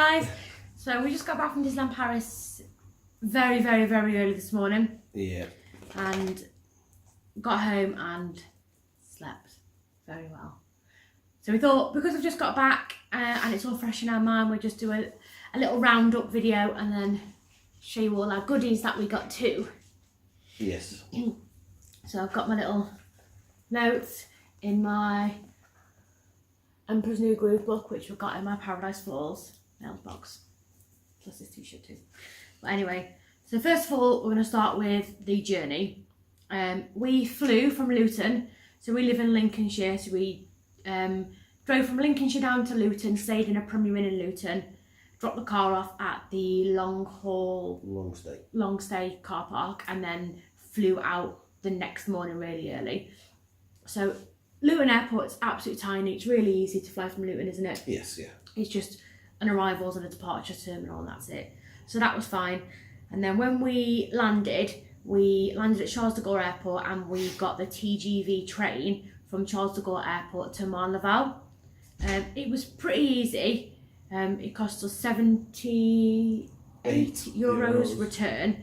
guys. So we just got back from Disneyland Paris very early this morning. Yeah. And got home and slept very well. So we thought, because we've just got back and it's all fresh in our mind, we'll just do a little roundup video and then show you all our goodies that we got too. Yes. So I've got my little notes in my Emperor's New Groove book, which we've got in my Paradise Falls nails box. Plus this t-shirt too. But anyway, so first of all, we're going to start with the journey. We flew from Luton, so we live in Lincolnshire, so we drove from Lincolnshire down to Luton, stayed in a Premier Inn in Luton, dropped the car off at the long stay car park, and then flew out the next morning really early. So Luton Airport's absolutely tiny. It's really easy to fly from Luton, isn't it? Yes, yeah. It's just an arrivals and a departure terminal and that's it. So that was fine. And then when we landed at Charles de Gaulle Airport and we got the TGV train from Charles de Gaulle Airport to Marne-la-Vallée. It was pretty easy. It cost us €78 return.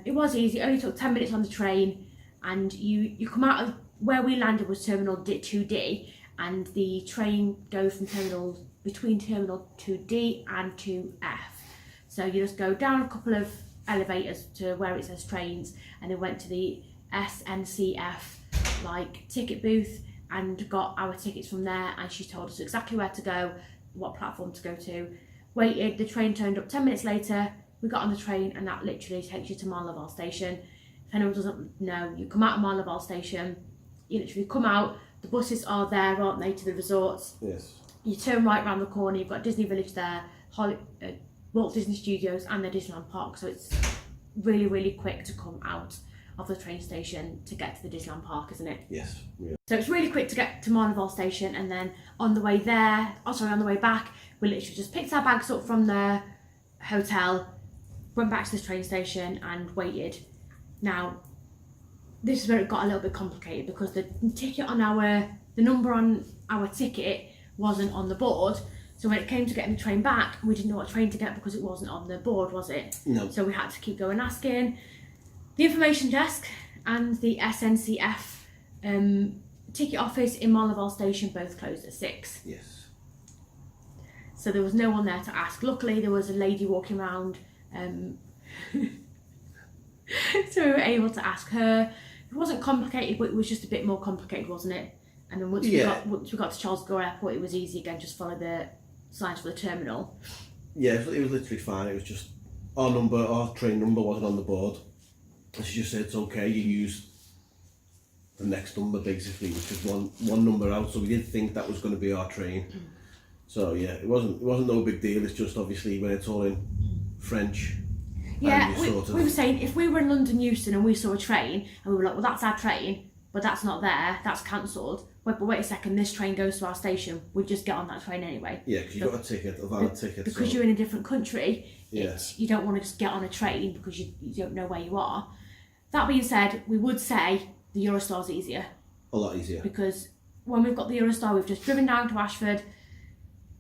It was easy. It only took 10 minutes on the train, and you come out of where we landed was Terminal 2D, and the train goes from between Terminal 2D and 2F. So you just go down a couple of elevators to where it says trains, and then went to the SNCF ticket booth and got our tickets from there, and she told us exactly where to go, what platform to go to. Waited, the train turned up 10 minutes later, we got on the train, and that literally takes you to Marne-la-Vallée station. If anyone doesn't know, you come out of Marne-la-Vallée station, you literally come out, the buses are there, aren't they, to the resorts. Yes. You turn right round the corner, you've got Disney Village there, Walt Disney Studios and the Disneyland Park, so it's really quick to come out of the train station to get to the Disneyland Park, isn't it? Yes. Yeah. So it's really quick to get to Marne-la-Vallée station, and then on the way back, we literally just picked our bags up from the hotel, went back to the train station and waited. Now, this is where it got a little bit complicated because the number on our ticket wasn't on the board. So when it came to getting the train back, we didn't know what train to get because it wasn't on the board, was it? No. So we had to keep going asking. The information desk and the SNCF ticket office in Marne-la-Vallée station both closed at 6. Yes. So there was no one there to ask. Luckily, there was a lady walking around, so we were able to ask her. It wasn't complicated, but it was just a bit more complicated, wasn't it? And then once we got to Charles de Gaulle Airport, it was easy again. Just follow the signs for the terminal. Yeah, it was literally fine. It was just our train number wasn't on the board. And she just said it's okay. You use the next number basically, which is one number out. So we did think that was going to be our train. So yeah, it wasn't no big deal. It's just obviously when it's all in French. Yeah, we were saying if we were in London Euston and we saw a train and we were like, well, that's our train, but that's not there, that's cancelled. But wait a second, this train goes to our station. We'd just get on that train anyway. Yeah, because you've got a ticket, a valid ticket. Because you're in a different country, yes. You don't want to just get on a train because you don't know where you are. That being said, we would say the Eurostar's easier. A lot easier. Because when we've got the Eurostar, we've just driven down to Ashford,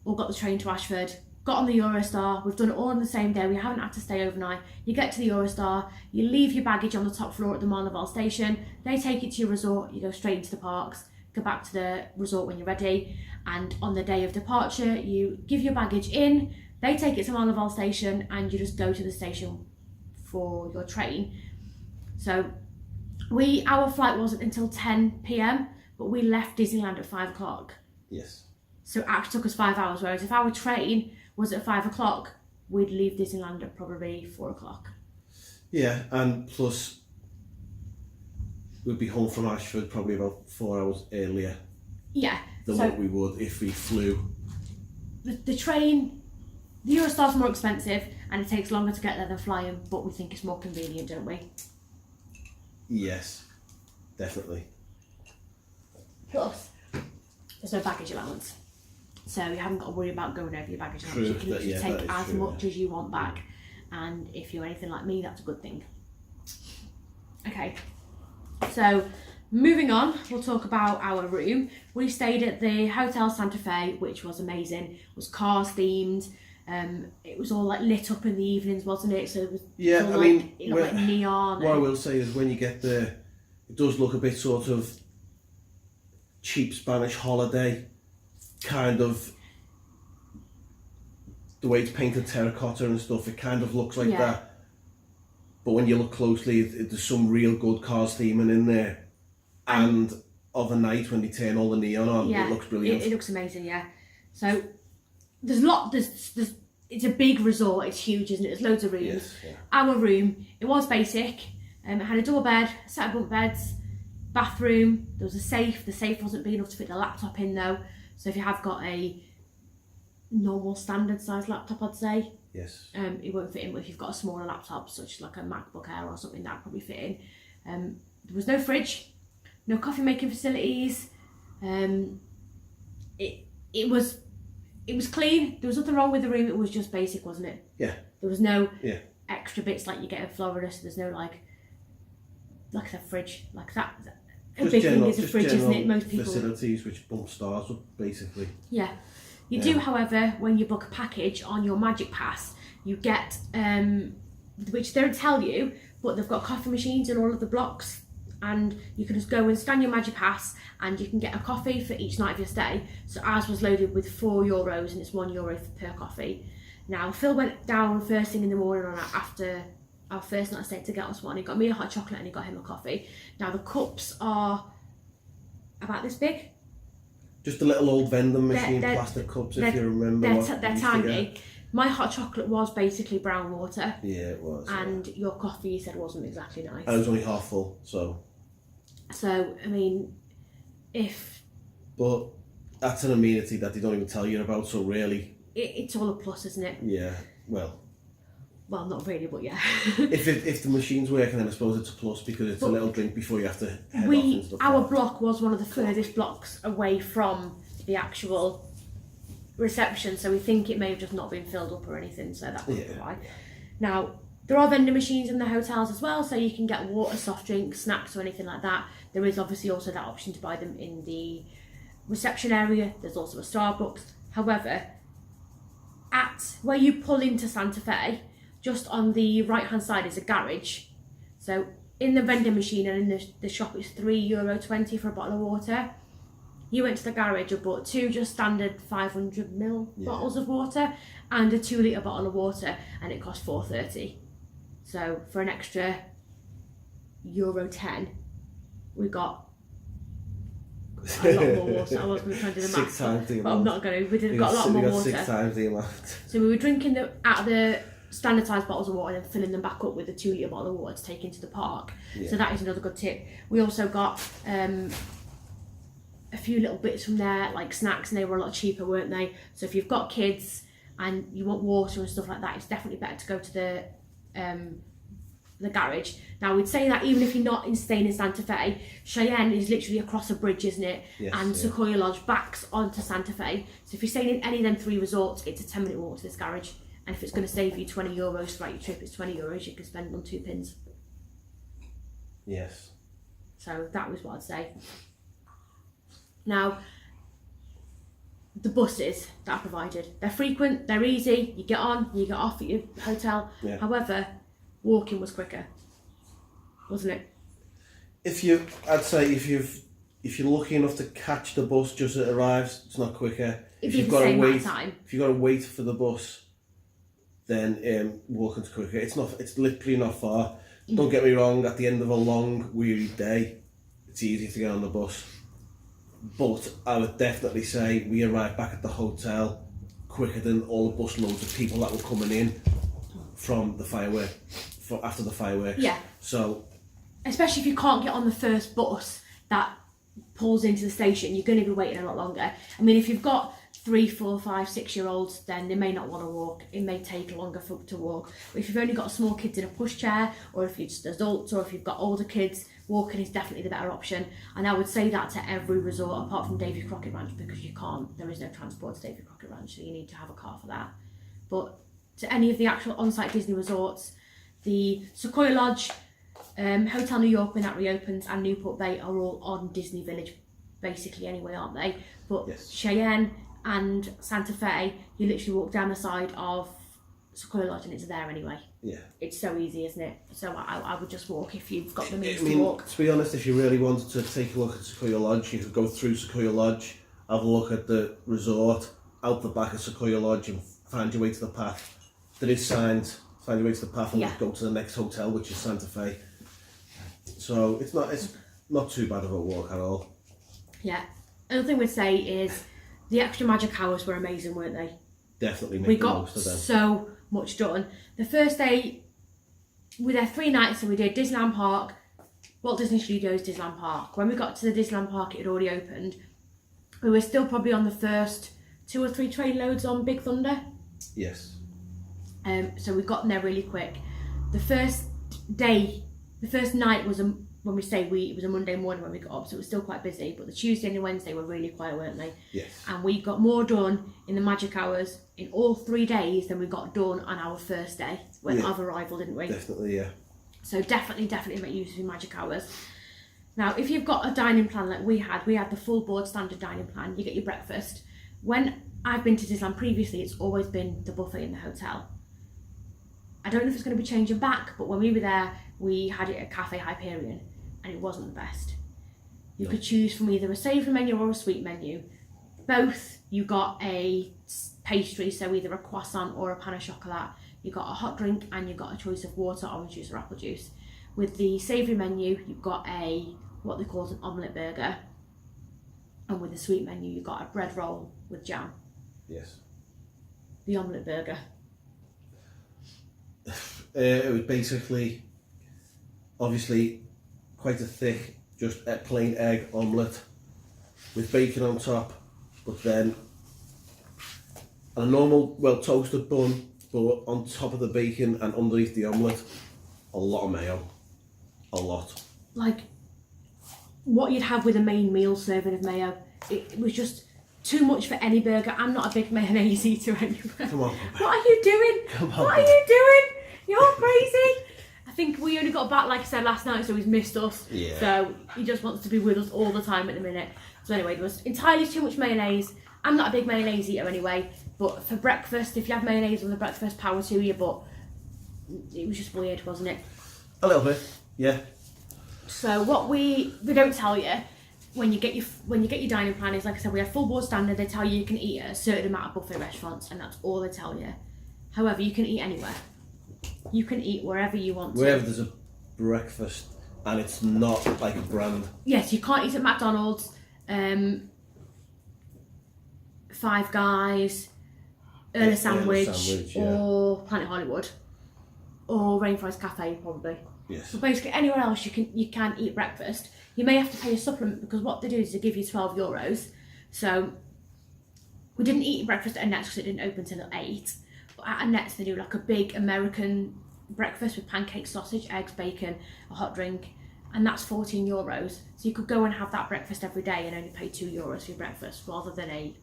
or got the train to Ashford, got on the Eurostar, we've done it all on the same day, we haven't had to stay overnight. You get to the Eurostar, you leave your baggage on the top floor at the Marne-la-Vallée station, they take it to your resort, you go straight into the parks, go back to the resort when you're ready, and on the day of departure, you give your baggage in, they take it to Marne-la-Vallée station, and you just go to the station for your train. So our flight wasn't until 10 p.m, but we left Disneyland at 5 o'clock. Yes. So it actually took us 5 hours, whereas if our train was at 5 o'clock, we'd leave Disneyland at probably 4 o'clock. Yeah, and plus we'd be home from Ashford probably about 4 hours earlier. Yeah. Than what we would if we flew. The train, the Eurostar's more expensive and it takes longer to get there than flying, but we think it's more convenient, don't we? Yes, definitely. Plus, there's no baggage allowance. So you haven't got to worry about going over your baggage allowance. You can literally take as much as you want back. And if you're anything like me, that's a good thing. Okay, so moving on, we'll talk about our room. We stayed at the Hotel Santa Fe, which was amazing. It was cars themed. It was all like lit up in the evenings, wasn't it? So it was Yeah, all I like, mean, it looked like neon. What I will say is when you get there, it does look a bit sort of cheap Spanish holiday, kind of the way it's painted terracotta and stuff. It kind of looks like that. But when you look closely, there's some real good cars theming in there. And of a night when they turn all the neon on, it looks brilliant. It looks amazing, yeah. So there's it's a big resort, it's huge, isn't it? There's loads of rooms. Yes, yeah. Our room, it was basic. It had a double bed, a set of bunk beds, bathroom, there was a safe. The safe wasn't big enough to fit the laptop in though. So if you have got a normal standard size laptop, I'd say, yes, it won't fit in. But if you've got a smaller laptop, such as like a MacBook Air or something, that'd probably fit in. There was no fridge, no coffee making facilities. It was clean. There was nothing wrong with the room. It was just basic, wasn't it? Yeah. There was no extra bits like you get in Florida. So there's no like a fridge like that. A just big general, thing is a fridge, isn't it? Most people facilities which bump stars up basically. Yeah. You do, however, when you book a package on your Magic Pass, you get which they don't tell you, but they've got coffee machines in all of the blocks. And you can just go and scan your Magic Pass and you can get a coffee for each night of your stay. So ours was loaded with €4 and it's €1 per coffee. Now Phil went down first thing in the morning after our first night of stay to get us one. He got me a hot chocolate and he got him a coffee. Now the cups are about this big. Just a little old vending machine, plastic cups if you remember. They're tiny. My hot chocolate was basically brown water. Yeah, it was. And your coffee, you said, wasn't exactly nice. And it was only half full, so. So, I mean, But that's an amenity that they don't even tell you about, so really. It's all a plus, isn't it? Yeah, well. Well, not really, but yeah. if the machine's working, then I suppose it's a plus because it's a little drink before you have to head off and stuff. Our block was one of the furthest blocks away from the actual reception, so we think it may have just not been filled up or anything, so that would be why. Now, there are vending machines in the hotels as well, so you can get water, soft drinks, snacks or anything like that. There is obviously also that option to buy them in the reception area. There's also a Starbucks. However, at where you pull into Santa Fe, just on the right hand side is a garage. So in the vending machine and in the shop it's €3.20 for a bottle of water. You went to the garage and bought two just standard 500ml bottles of water and a 2 litre bottle of water, and it cost $4.30. So for an extra €10, we got a lot more water. I was going to try and do the maths, but I'm not going to. We got a lot more water. 6 times the amount. So we were drinking out of the standardised bottles of water and then filling them back up with a 2 litre bottle of water to take into the park. So that is another good tip. We also got a few little bits from there, like snacks, and they were a lot cheaper, weren't they? So if you've got kids and you want water and stuff like that, it's definitely better to go to the garage. Now we'd say that even if you're not staying in Santa Fe, Cheyenne is literally across a bridge, isn't it? Yes, and Sequoia Lodge backs onto Santa Fe. So if you're staying in any of them 3 resorts, it's a 10-minute walk to this garage. And if it's going to save you €20 throughout your trip, it's €20 you can spend on 2 pins. Yes. So that was what I'd say. Now, the buses that are provided, they're frequent, they're easy, you get on, you get off at your hotel. Yeah. However, walking was quicker, wasn't it? I'd say if you're lucky enough to catch the bus just as it arrives, it's not quicker. If you've got to wait, if you've got to wait for the bus, then walking's quicker. It's literally not far. Don't get me wrong, at the end of a long, weary day, it's easy to get on the bus. But I would definitely say we arrived back at the hotel quicker than all the bus loads of people that were coming in from the fireworks, after the fireworks. Yeah. So, especially if you can't get on the first bus that pulls into the station, you're going to be waiting a lot longer. I mean, if you've got 3, 4, 5, 6-year-olds, then they may not want to walk. It may take longer to walk. But if you've only got small kids in a pushchair, or if you're just adults, or if you've got older kids, walking is definitely the better option. And I would say that to every resort apart from Davy Crockett Ranch, because there is no transport to Davy Crockett Ranch, so you need to have a car for that. But to any of the actual on-site Disney resorts, the Sequoia Lodge, Hotel New York when that reopens, and Newport Bay are all on Disney Village basically anyway, aren't they? But yes. Cheyenne and Santa Fe, you literally walk down the side of Sequoia Lodge and it's there anyway. Yeah. It's so easy, isn't it? So I would just walk if you've got the means I mean, to walk. to be honest, if you really wanted to take a look at Sequoia Lodge, you could go through Sequoia Lodge, have a look at the resort, out the back of Sequoia Lodge and find your way to the path. There is signs, find your way to the path and go to the next hotel, which is Santa Fe. So it's not too bad of a walk at all. Yeah. Another thing we'd say is the extra magic hours were amazing, weren't they? Definitely make We the got most of them. so much done. The first day, we were there 3 nights, and we did Disneyland Park, Walt Disney Studios, Disneyland Park. When we got to the Disneyland Park, it had already opened. We were still probably on the first 2 or 3 train loads on Big Thunder. Yes. So we got there really quick. The first night was when we say it was a Monday morning when we got up, so it was still quite busy. But the Tuesday and the Wednesday were really quiet, weren't they? Yes. And we got more done in the magic hours in all 3 days than we got done on our first day of arrival, didn't we? Definitely, yeah. So definitely make use of your magic hours. Now, if you've got a dining plan like we had the full board standard dining plan. You get your breakfast. When I've been to Disneyland previously, it's always been the buffet in the hotel. I don't know if it's going to be changing back, but when we were there, we had it at Cafe Hyperion, and it wasn't the best. You could choose from either a savoury menu or a sweet menu. Both, you got a pastry, so either a croissant or a pain au chocolat. You got a hot drink, and you got a choice of water, orange juice or apple juice. With the savoury menu, you've got what they call an omelette burger. And with the sweet menu, you got a bread roll with jam. Yes. The omelette burger. It was basically, obviously, quite a thick, just a plain egg omelette with bacon on top, but then a normal, toasted bun, but on top of the bacon and underneath the omelette, a lot of mayo. A lot. Like what you'd have with a main meal serving of mayo. It was just too much for any burger. I'm not a big mayonnaise eater anyway. Come on. What are you doing? Come on. What are you doing? You're crazy. I think we only got back, like I said, last night, so he's missed us. Yeah. So he just wants to be with us all the time at the minute. So anyway, there was entirely too much mayonnaise. I'm not a big mayonnaise eater anyway, but for breakfast, if you have mayonnaise on the breakfast, power to you, but it was just weird, wasn't it? A little bit, yeah. So what they don't tell you when you get your dining plan is, like I said, we have full board standard. They tell you can eat at a certain amount of buffet restaurants, and that's all they tell you. However, you can eat anywhere. You can eat wherever you want to. Wherever there's a breakfast and it's not like a brand. Yes, you can't eat at McDonald's, Five Guys, Earl Sandwich, or Planet Hollywood, or Rainforest Cafe probably. Yes. So basically anywhere else you can eat breakfast. You may have to pay a supplement because what they do is they give you €12. So we didn't eat breakfast at Annette's because it didn't open till 8. But at Annette's they do like a big American breakfast with pancakes, sausage, eggs, bacon, a hot drink, and that's €14. So you could go and have that breakfast every day and only pay €2 for your breakfast rather than 8.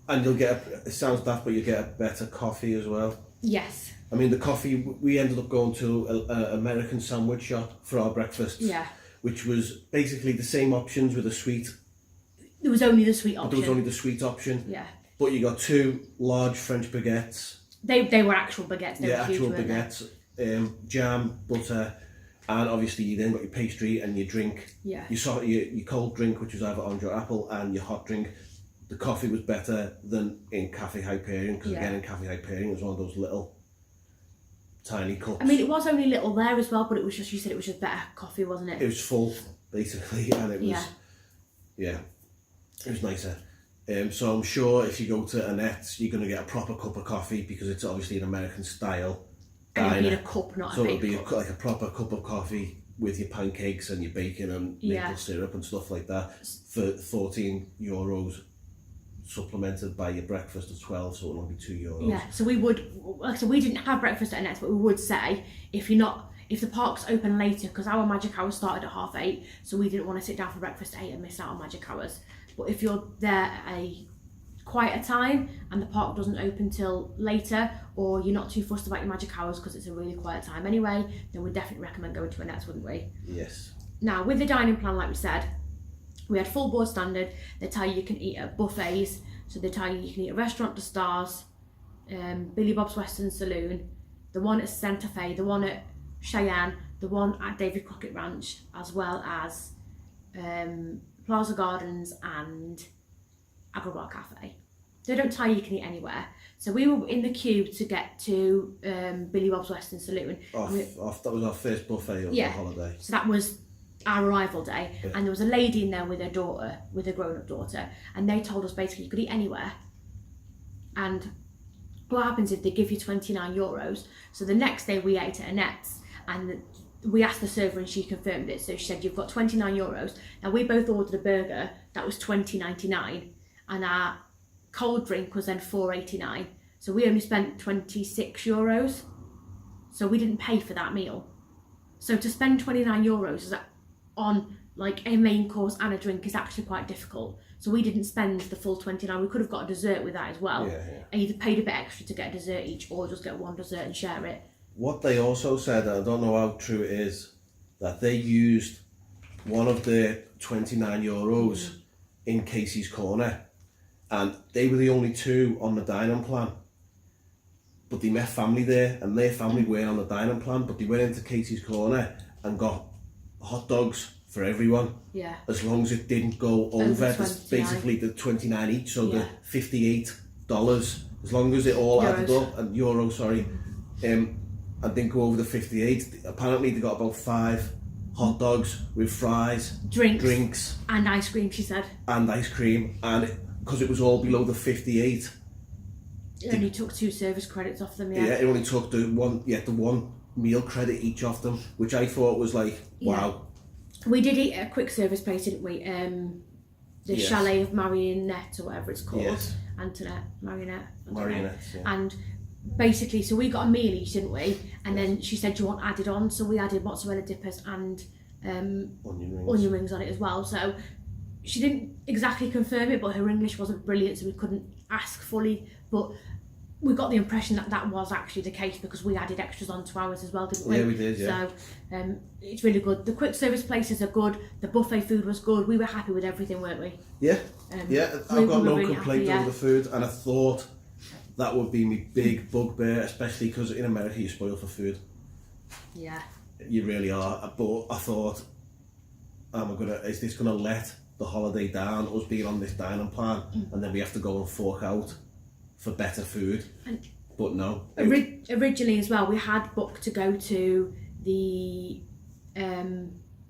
And you'll get it sounds daft, but you get a better coffee as well. Yes. I mean, the coffee, we ended up going to an American sandwich shop for our breakfast. Yeah. Which was basically the same options with a sweet. There was only the sweet option. There was only the sweet option. Yeah. But you got 2 large French baguettes. They were actual baguettes. They were actual huge, baguettes. Jam, butter, and obviously you then got your pastry and your drink. Yeah. Your cold drink, which was either orange or apple, and your hot drink. The coffee was better than in Cafe Hyperion, because again in Cafe Hyperion it was one of those little tiny cups. I mean, it was only little there as well, but it was just, you said it was just better coffee, wasn't it? It was full, basically, and it was, it was nicer. So I'm sure if you go to Annette's, you're going to get a proper cup of coffee, because it's obviously an American style diner. And it'd be in a cup, not so a big cup. So it'd be like a proper cup of coffee with your pancakes and your bacon and maple syrup and stuff like that for €14, supplemented by your breakfast of 12, so it'll only be €2. Yeah, so we would, like I said, we didn't have breakfast at Annette's, but we would say if the park's open later, because our magic hours started at 8:30, so we didn't want to sit down for breakfast at 8 and miss out on magic hours. But if you're there at a quieter time and the park doesn't open till later, or you're not too fussed about your magic hours because it's a really quiet time anyway, then we'd definitely recommend going to Annette's, wouldn't we? Yes. Now, with the dining plan, like we said, We had full board standard. They tell you can eat at buffets. So they tell you can eat at Restaurant de Stars, Billy Bob's Western Saloon, the one at Santa Fe, the one at Cheyenne, the one at David Crockett Ranch, as well as Plaza Gardens and Agrabah Cafe. They don't tell you can eat anywhere. So we were in the queue to get to Billy Bob's Western Saloon. That was our first buffet of the holiday. So that was our arrival day, and there was a lady in there with her daughter, with a grown-up daughter, and they told us basically you could eat anywhere. And what happens if they give you €29? So the next day we ate at Annette's, and we asked the server and she confirmed it. So she said, you've got €29. Now we both ordered a burger that was $20.99, and our cold drink was then $4.89. So we only spent €26. So we didn't pay for that meal. So to spend €29 on like a main course and a drink is actually quite difficult. So we didn't spend the full 29. We could have got a dessert with that as well. And either paid a bit extra to get a dessert each, or just get one dessert and share it. What they also said, and I don't know how true it is, that they used one of the €29 in Casey's Corner, and they were the only two on the dining plan. But they met family there, and their family weren't on the dining plan, but they went into Casey's Corner and got hot dogs for everyone. Yeah. As long as it didn't go over basically the 29 each, so the $58. As long as it all added up, and and didn't go over the 58. Apparently they got about 5 hot dogs with fries, drinks, and ice cream, she said. And ice cream, and because it was all below the 58. It only took 2 service credits off them, Yeah, it only took the one meal credit each off them, which I thought was like, wow. We did eat at a quick service place, didn't we? The Chalet of Marionette, or whatever it's called. Yes. Marionette. Yeah. And basically, so we got a meal each, didn't we? And then she said, do you want added on? So we added mozzarella dippers and onion rings on it as well. So she didn't exactly confirm it, but her English wasn't brilliant, so we couldn't ask fully. But we got the impression that that was actually the case, because we added extras onto ours as well, didn't we? Yeah, we did, yeah. So it's really good. The quick service places are good. The buffet food was good. We were happy with everything, weren't we? Yeah, I've got no complaint over the food, and I thought that would be my big bugbear, especially because in America you spoil for food. Yeah. You really are. But I thought, is this going to let the holiday down, us being on this dining plan, and then we have to go and fork out for better food? But no. Originally as well, we had booked to go to the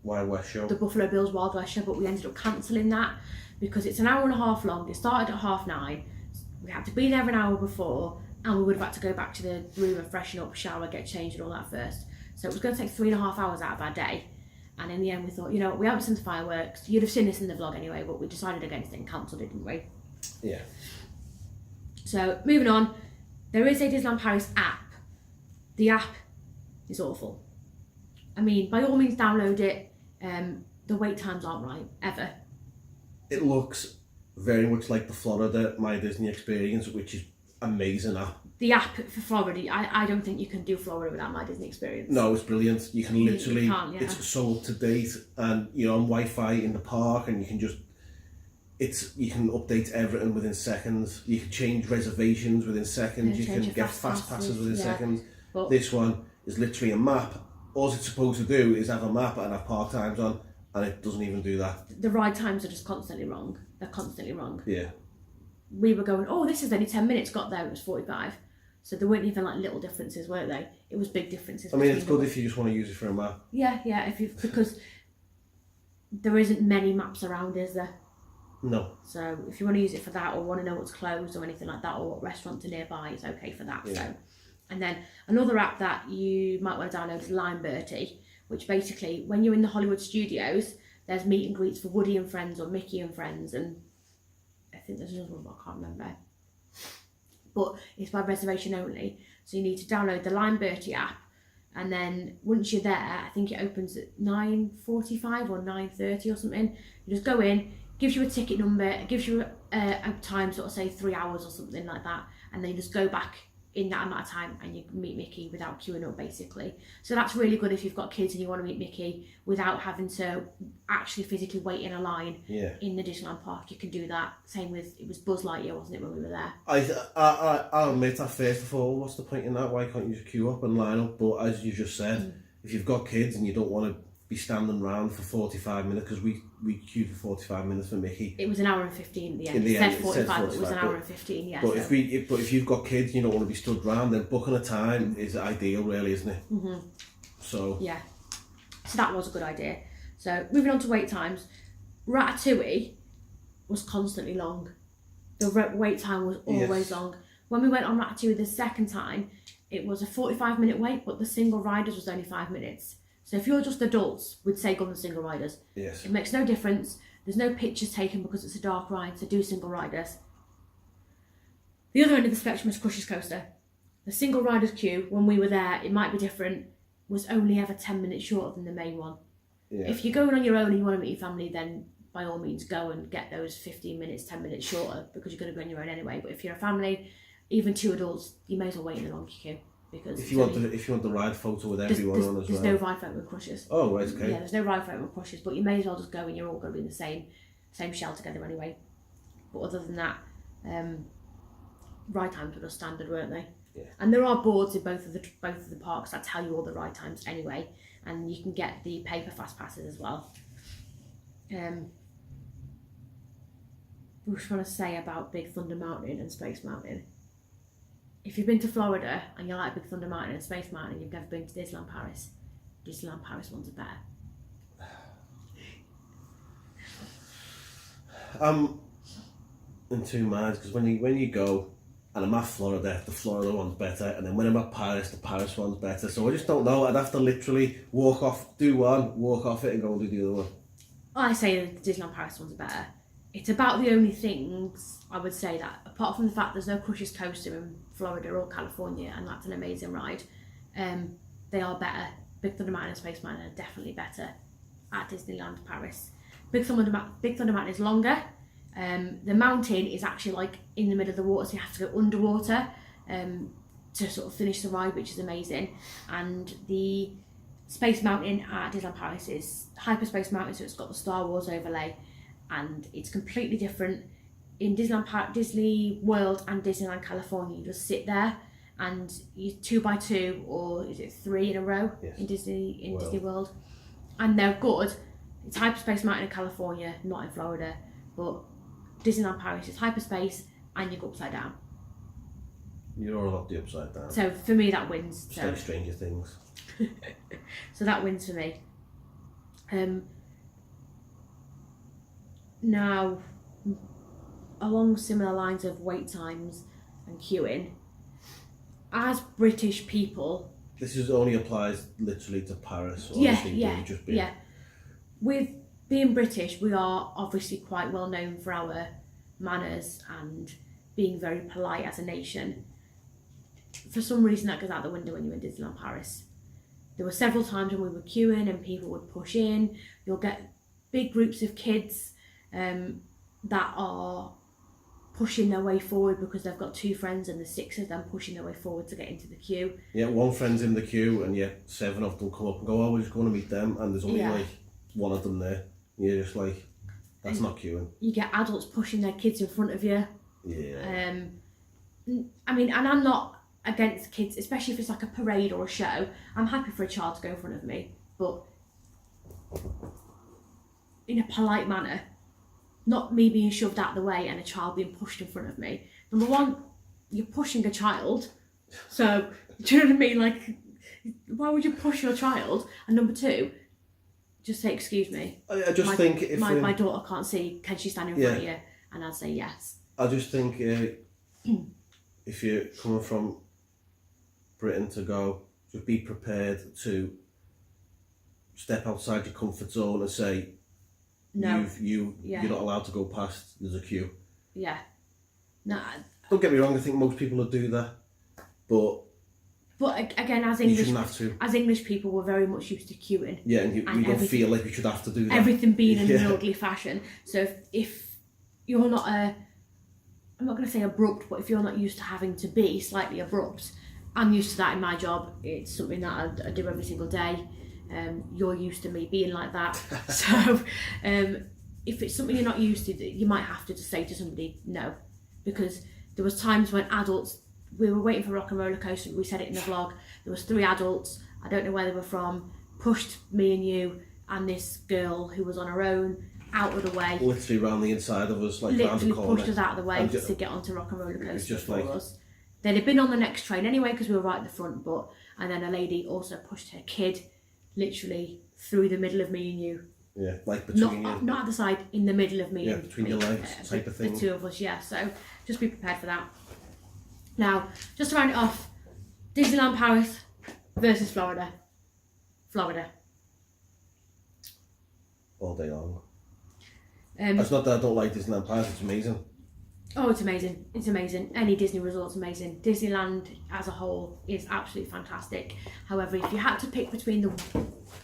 Wild West show, the Buffalo Bills Wild West show, but we ended up cancelling that because it's an hour and a half long. It started at 9:30. We had to be there an hour before, and we would have had to go back to the room and freshen up, shower, get changed and all that first. So it was going to take 3.5 hours out of our day. And in the end we thought, we haven't seen the fireworks. You'd have seen this in the vlog anyway, but we decided against it and cancelled it, didn't we? Yeah. So moving on, there is a Disneyland Paris app. The app is awful. I mean, by all means download it. The wait times aren't right, ever. It looks very much like the Florida My Disney experience, which is amazing app. The app for Florida, I don't think you can do Florida without My Disney experience. No, it's brilliant. You can literally, it's so up to date, and on Wi-Fi in the park, and you can just, you can update everything within seconds. You can change reservations within seconds. You can get fast passes within seconds. But this one is literally a map. All it's supposed to do is have a map and have park times on, and it doesn't even do that. The ride times are just constantly wrong. They're constantly wrong. Yeah. We were going, this is only 10 minutes, got there, it was 45. So there weren't even like little differences, were they? It was big differences. I mean, it's good if you just want to use it for a map. Yeah, because there isn't many maps around, is there? No. So if you want to use it for that, or want to know what's closed or anything like that, or what restaurants are nearby, it's okay for that. Yeah. So, and then another app that you might want to download is Lime Bertie, which basically, when you're in the Hollywood studios, there's meet and greets for Woody and Friends or Mickey and Friends, and I think there's another one, but I can't remember. But it's by reservation only. So you need to download the Lime Bertie app, and then once you're there, I think it opens at 9:45 or 9:30 or something. You just go in, gives you a ticket number, it gives you a time, sort of say 3 hours or something like that, and then you just go back in that amount of time and you can meet Mickey without queuing up, basically. So that's really good if you've got kids and you want to meet Mickey without having to actually physically wait in a line in the Disneyland park. You can do that. Same with, it was Buzz Lightyear, wasn't it, when we were there? I'll admit at first I thought, what's the point in that? Why can't you just queue up and line up? But as you just said, if you've got kids and you don't want to be standing around for 45 minutes, because we queued for 45 minutes for Mickey. It was an hour and 15 at the end. It said 45, but it was an hour and 15, yeah. But if you've got kids, you don't want to be stood round, then booking a time is ideal, really, isn't it? So yeah, so that was a good idea. So moving on to wait times, Ratatouille was constantly long. The wait time was always long. When we went on Ratatouille the second time, it was a 45-minute wait, but the single riders was only 5 minutes. So if you're just adults, we'd say go on the single riders. Yes. It makes no difference. There's no pictures taken because it's a dark ride, so do single riders. The other end of the spectrum is Crush's Coaster. The single riders queue, when we were there, it might be different, was only ever 10 minutes shorter than the main one. Yeah. If you're going on your own and you want to meet your family, then by all means go and get those 15 minutes, 10 minutes shorter, because you're going to be on your own anyway. But if you're a family, even 2 adults, you may as well wait in a long queue. Because if you want the ride photo with everyone on as well. There's no ride photo with Crushers. Oh, right, okay. Yeah, there's no ride photo with Crushers, but you may as well just go and you're all going to be in the same shell together anyway. But other than that, ride times were just standard, weren't they? Yeah. And there are boards in both of the parks that tell you all the ride times anyway, and you can get the paper fast passes as well. We just want to say about Big Thunder Mountain and Space Mountain. If you've been to Florida and you like Big Thunder Mountain and Space Mountain and you've never been to Disneyland Paris ones are better. I'm in two minds, because when you go, and I'm at Florida, the Florida one's better, and then when I'm at Paris, the Paris one's better. So I just don't know. I'd have to literally walk off, do one, walk off it, and go and do the other one. I say the Disneyland Paris ones are better. It's about the only things I would say that, apart from the fact there's no Crush's Coaster in Florida or California, and that's an amazing ride, they are better. Big Thunder Mountain and Space Mountain are definitely better at Disneyland Paris. Big Thunder Mountain is longer. The mountain is actually like in the middle of the water, so you have to go underwater to sort of finish the ride, which is amazing. And the Space Mountain at Disneyland Paris is Hyperspace Mountain, so it's got the Star Wars overlay, and it's completely different. In Disney World and Disneyland California, you just sit there and you 2x2, or is it 3 in a row? Yes. in Disney World, and they're good. It's Hyperspace Mountain in California, not in Florida, but Disneyland Paris is hyperspace and you go upside down. You're all up the upside down. So for me that wins. Just like Stranger Things. So that wins for me. Now, along similar lines of wait times and queuing, as British people... This only applies literally to Paris. Or Yeah. With being British, we are obviously quite well known for our manners and being very polite as a nation. For some reason that goes out the window when you're in Disneyland Paris. There were several times when we were queuing and people would push in. You'll get big groups of kids that are pushing their way forward because they've got 2 friends and there's 6 of them pushing their way forward to get into the queue. Yeah, 1 friend's in the queue and yet 7 of them come up and go, oh, we're just going to meet them, and there's only like 1 of them there. You're just like, that's not queuing. You get adults pushing their kids in front of you. Yeah. I mean, and I'm not against kids, especially if it's like a parade or a show. I'm happy for a child to go in front of me, but in a polite manner. Not me being shoved out of the way and a child being pushed in front of me. Number 1, you're pushing a child. So, do you know what I mean? Like, why would you push your child? And number 2, just say, excuse me. I just think if... My daughter can't see, can she stand in front of you? And I'd say yes. I just think if you're coming from Britain to go, just be prepared to step outside your comfort zone and say, no, you're not allowed to go past, there's a queue. Yeah. No. Don't get me wrong, I think most people would do that, but again, as you shouldn't have to. As English people, we're very much used to queuing. Yeah, and we don't feel like we should have to do that. Everything being in an orderly fashion. So if you're not a I'm not going to say abrupt, but if you're not used to having to be slightly abrupt, I'm used to that in my job. It's something that I do every single day. You're used to me being like that. So if it's something you're not used to, you might have to just say to somebody no, because there was times when adults, we were waiting for Rock and Roller Coaster, we said it in the vlog, there was 3 adults, I don't know where they were from, pushed me and you and this girl who was on her own out of the way. Literally round the inside of us, like round the literally corner. pushed us out of the way to get onto Rock and Roller Coaster just for like us. They'd have been on the next train anyway because we were right at the front, and then a lady also pushed her kid literally through the middle of me and you. Yeah, like between you. Not at the side, in the middle of me. Yeah, and between your legs, type of thing. The 2 of us, yeah. So just be prepared for that. Now, just to round it off, Disneyland Paris versus Florida. Florida. All day long. It's not that I don't like Disneyland Paris, it's amazing. Oh, it's amazing. It's amazing. Any Disney resort's amazing. Disneyland as a whole is absolutely fantastic. However, if you had to pick between one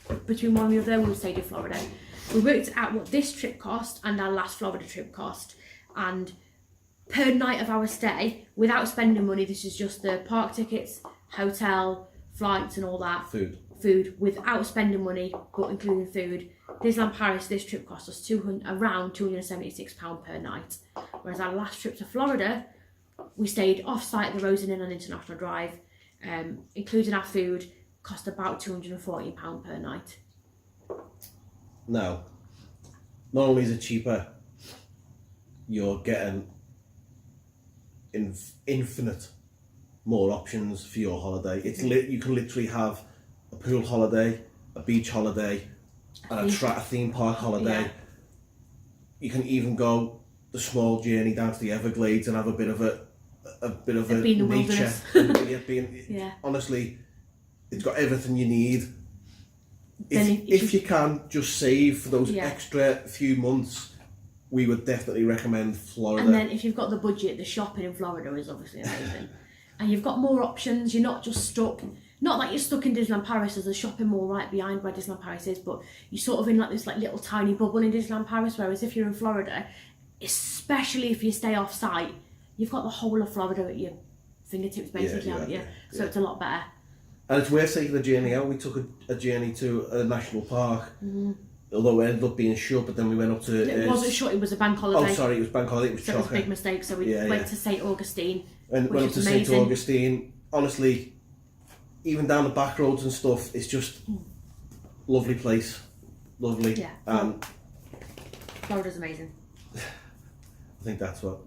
or the other, we would say to Florida. We worked out what this trip cost and our last Florida trip cost, and per night of our stay, without spending money, this is just the park tickets, hotel, flights and all that. Food, without spending money, but including food. Disneyland Paris, this trip cost us around £276 per night. Whereas our last trip to Florida, we stayed off-site at the Rosen Inn on International Drive, including our food, cost about £240 per night. Now, not only is it cheaper, you're getting infinite more options for your holiday. You can literally have a pool holiday, a beach holiday, and a theme park holiday. Yeah. You can even go the small journey down to the Everglades and have a bit of a nature. Yeah. Honestly, it's got everything you need. If you can just save for those extra few months, we would definitely recommend Florida. And then if you've got the budget, the shopping in Florida is obviously amazing. And you've got more options. You're not just stuck. Not like you're stuck in Disneyland Paris. There's a shopping mall right behind where Disneyland Paris is, but you're sort of in like this like little tiny bubble in Disneyland Paris. Whereas if you're in Florida, especially if you stay off site, you've got the whole of Florida at your fingertips basically, haven't you? So it's a lot better. And it's worth taking the journey out. We took a journey to a national park, although it ended up being shut. But then we went up to. It wasn't shut. It was a bank holiday. Oh, sorry, it was bank holiday. It was so chocker. it was a big mistake. So we went to St Augustine. And went up to St Augustine. Honestly, even down the back roads and stuff, it's just lovely place, lovely. Yeah. Florida's amazing. I think that's what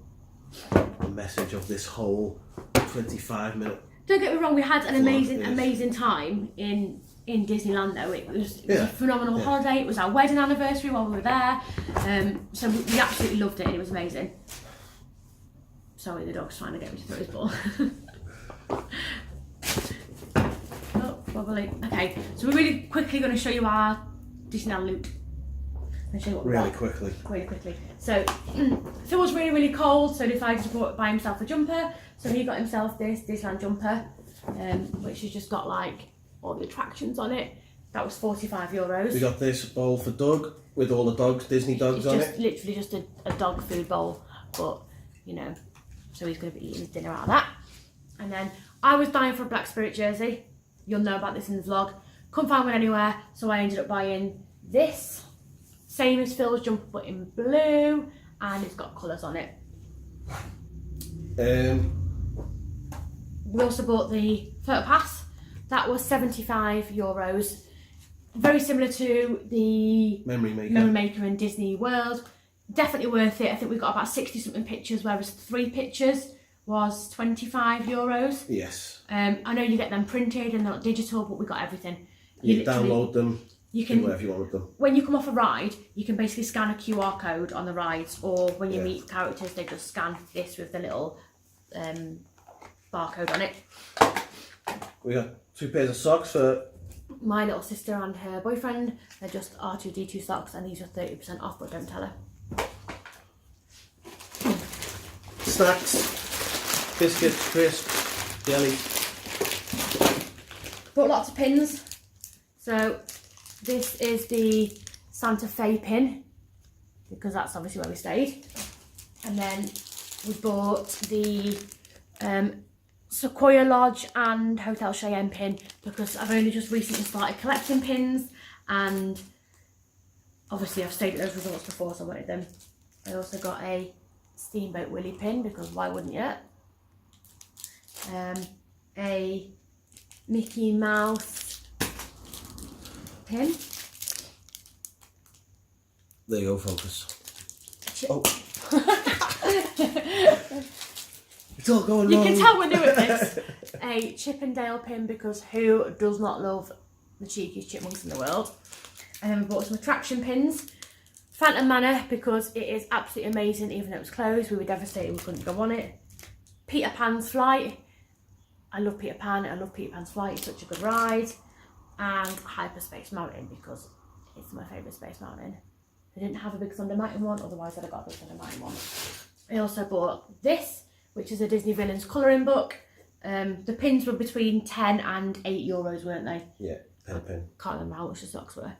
the message of this whole 25-minute. Don't get me wrong, we had an amazing time in Disneyland though. It was a phenomenal holiday. It was our wedding anniversary while we were there. So we absolutely loved it and it was amazing. Sorry, the dog's trying to get me to throw his ball. Oh, wobbly. Okay, so we're really quickly going to show you our Disneyland loot. I'll show you what we got. Really quickly. So, Phil was really cold, so decided to buy himself a jumper. So he got himself this Disneyland jumper, which has just got like all the attractions on it. That was €45. We got this bowl for Doug with all the dogs, Disney dogs on it. It's literally just a dog food bowl, but you know, so he's going to be eating his dinner out of that. And then I was dying for a Black Spirit jersey. You'll know about this in the vlog. Couldn't find one anywhere, so I ended up buying this. Same as Phil's jumper, but in blue, and it's got colours on it. We also bought the photo pass. That was €75. Very similar to the Memory Maker in Disney World. Definitely worth it. I think we got about 60 something pictures, whereas 3 pictures was €25. Yes. I know you get them printed and they're not digital, but we got everything. You download them. You can do whatever you want with them. When you come off a ride, you can basically scan a QR code on the rides, or when you meet characters, they just scan this with the little barcode on it. We got 2 pairs of socks for my little sister and her boyfriend. They're just R2D2 socks, and these are 30% off, but don't tell her. Snacks, biscuits, crisps, jelly. Bought lots of pins. So this is the Santa Fe pin, because that's obviously where we stayed. And then we bought the Sequoia Lodge and Hotel Cheyenne pin because I've only just recently started collecting pins, and obviously I've stayed at those resorts before, so I wanted them. I also got a Steamboat Willie pin because why wouldn't you? A Mickey Mouse pin. There you go, focus. Oh. It's all going wrong. You can tell we're new at this. A Chippendale pin because who does not love the cheekiest chipmunks in the world? And then we bought some attraction pins. Phantom Manor because it is absolutely amazing, even though it was closed. We were devastated we couldn't go on it. Peter Pan's Flight. I love Peter Pan. I love Peter Pan's Flight. It's such a good ride. And Hyperspace Mountain because it's my favourite space mountain. They didn't have a Big Thunder Mountain one, otherwise I'd have got a Big Thunder Mountain one. I also bought this, which is a Disney Villains colouring book. The pins were between 10 and €8, weren't they? Yeah, pen. Can't remember how much the socks were.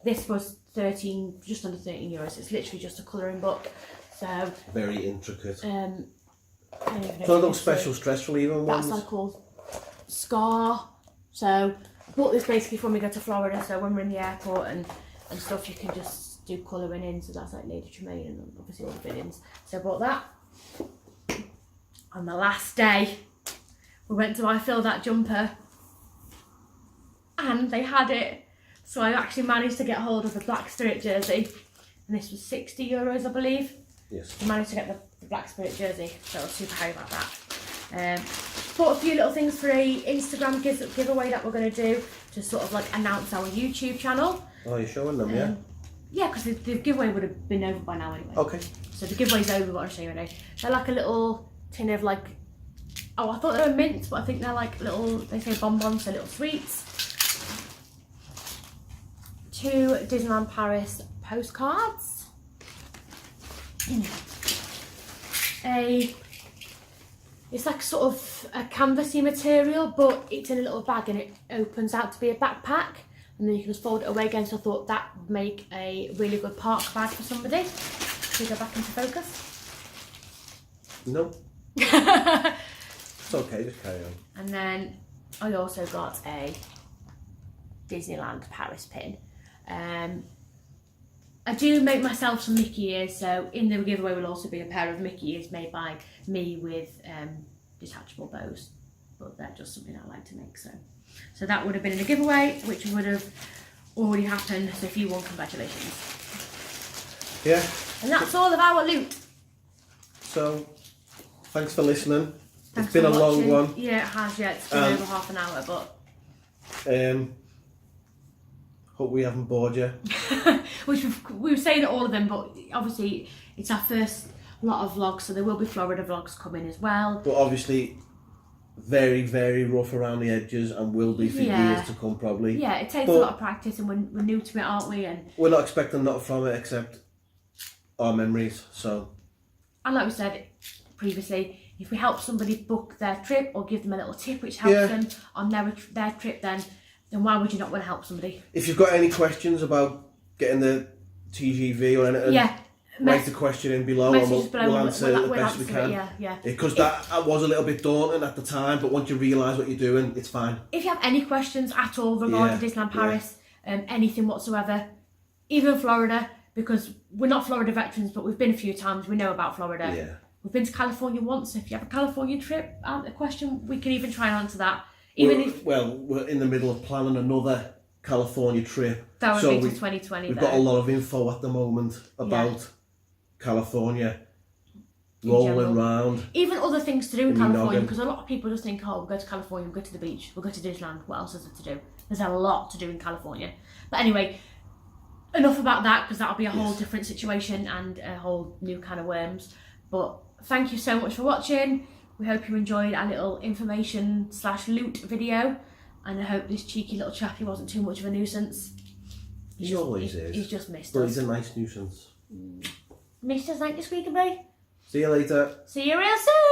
This was 13, just under €13. It's literally just a colouring book. So very intricate. One of those special stress relieving ones. That's like called Scar. So I bought this basically when we go to Florida. So when we're in the airport and stuff, you can just do colouring in. So that's like Lady Tremaine and obviously all the villains. So I bought that. On the last day, we went to I Feel That Jumper, and they had it. So I actually managed to get hold of the Black Spirit jersey, and this was €60, I believe. Yes. I managed to get the Black Spirit jersey, so I was super happy about that. Bought a few little things for a Instagram giveaway that we're going to do to sort of like announce our YouTube channel. Oh, you're showing them, yeah? Yeah, because the giveaway would have been over by now anyway. Okay. So the giveaway's over, but I'll show you anyway. They're like a little tin of like, oh, I thought they were mints, but I think they're like little, they say bonbons, so little sweets. 2 Disneyland Paris postcards. It's like sort of a canvassy material, but it's in a little bag and it opens out to be a backpack, and then you can just fold it away again. So I thought that would make a really good park bag for somebody. Should we go back into focus? No. It's okay, just carry on. And then I also got a Disneyland Paris pin. I do make myself some Mickey ears, so in the giveaway will also be a pair of Mickey ears made by me with detachable bows, but they're just something I like to make. So that would have been in a giveaway, which would have already happened. So if you won, congratulations. Yeah. And that's all of our loot. So thanks for listening. Thanks it's been for a watching. long one. Yeah, it has. Yeah, it's been over half an hour, but. Hope we haven't bored you. Which we were saying all of them, but obviously it's our first lot of vlogs, so there will be Florida vlogs coming as well. But obviously very, very rough around the edges and will be for years to come probably. Yeah, it takes a lot of practice and we're new to it, aren't we? And we're not expecting nothing from it except our memories, so. And like we said previously, if we help somebody book their trip or give them a little tip which helps them on their trip, then why would you not want to help somebody? If you've got any questions about getting the TGV or anything, write the question in below and we'll answer it the best we can. Because that was a little bit daunting at the time, but once you realise what you're doing, it's fine. If you have any questions at all regarding Disneyland Paris, anything whatsoever, even Florida, because we're not Florida veterans, but we've been a few times, we know about Florida. Yeah. We've been to California once, so if you have a California trip, a question, we can even try and answer that. We're in the middle of planning another California trip. That would be to 2020. We've got a lot of info at the moment about California rolling round. Even other things to do in California, because a lot of people just think, oh, we'll go to California, we'll go to the beach, we'll go to Disneyland, what else is there to do? There's a lot to do in California. But anyway, enough about that, because that'll be a whole different situation and a whole new can of worms. But thank you so much for watching. We hope you enjoyed our little information/loot video, and I hope this cheeky little chappie wasn't too much of a nuisance. He always is. He's just missed us. But he's a nice nuisance. Missed us like the squeaky boy. See you later. See you real soon.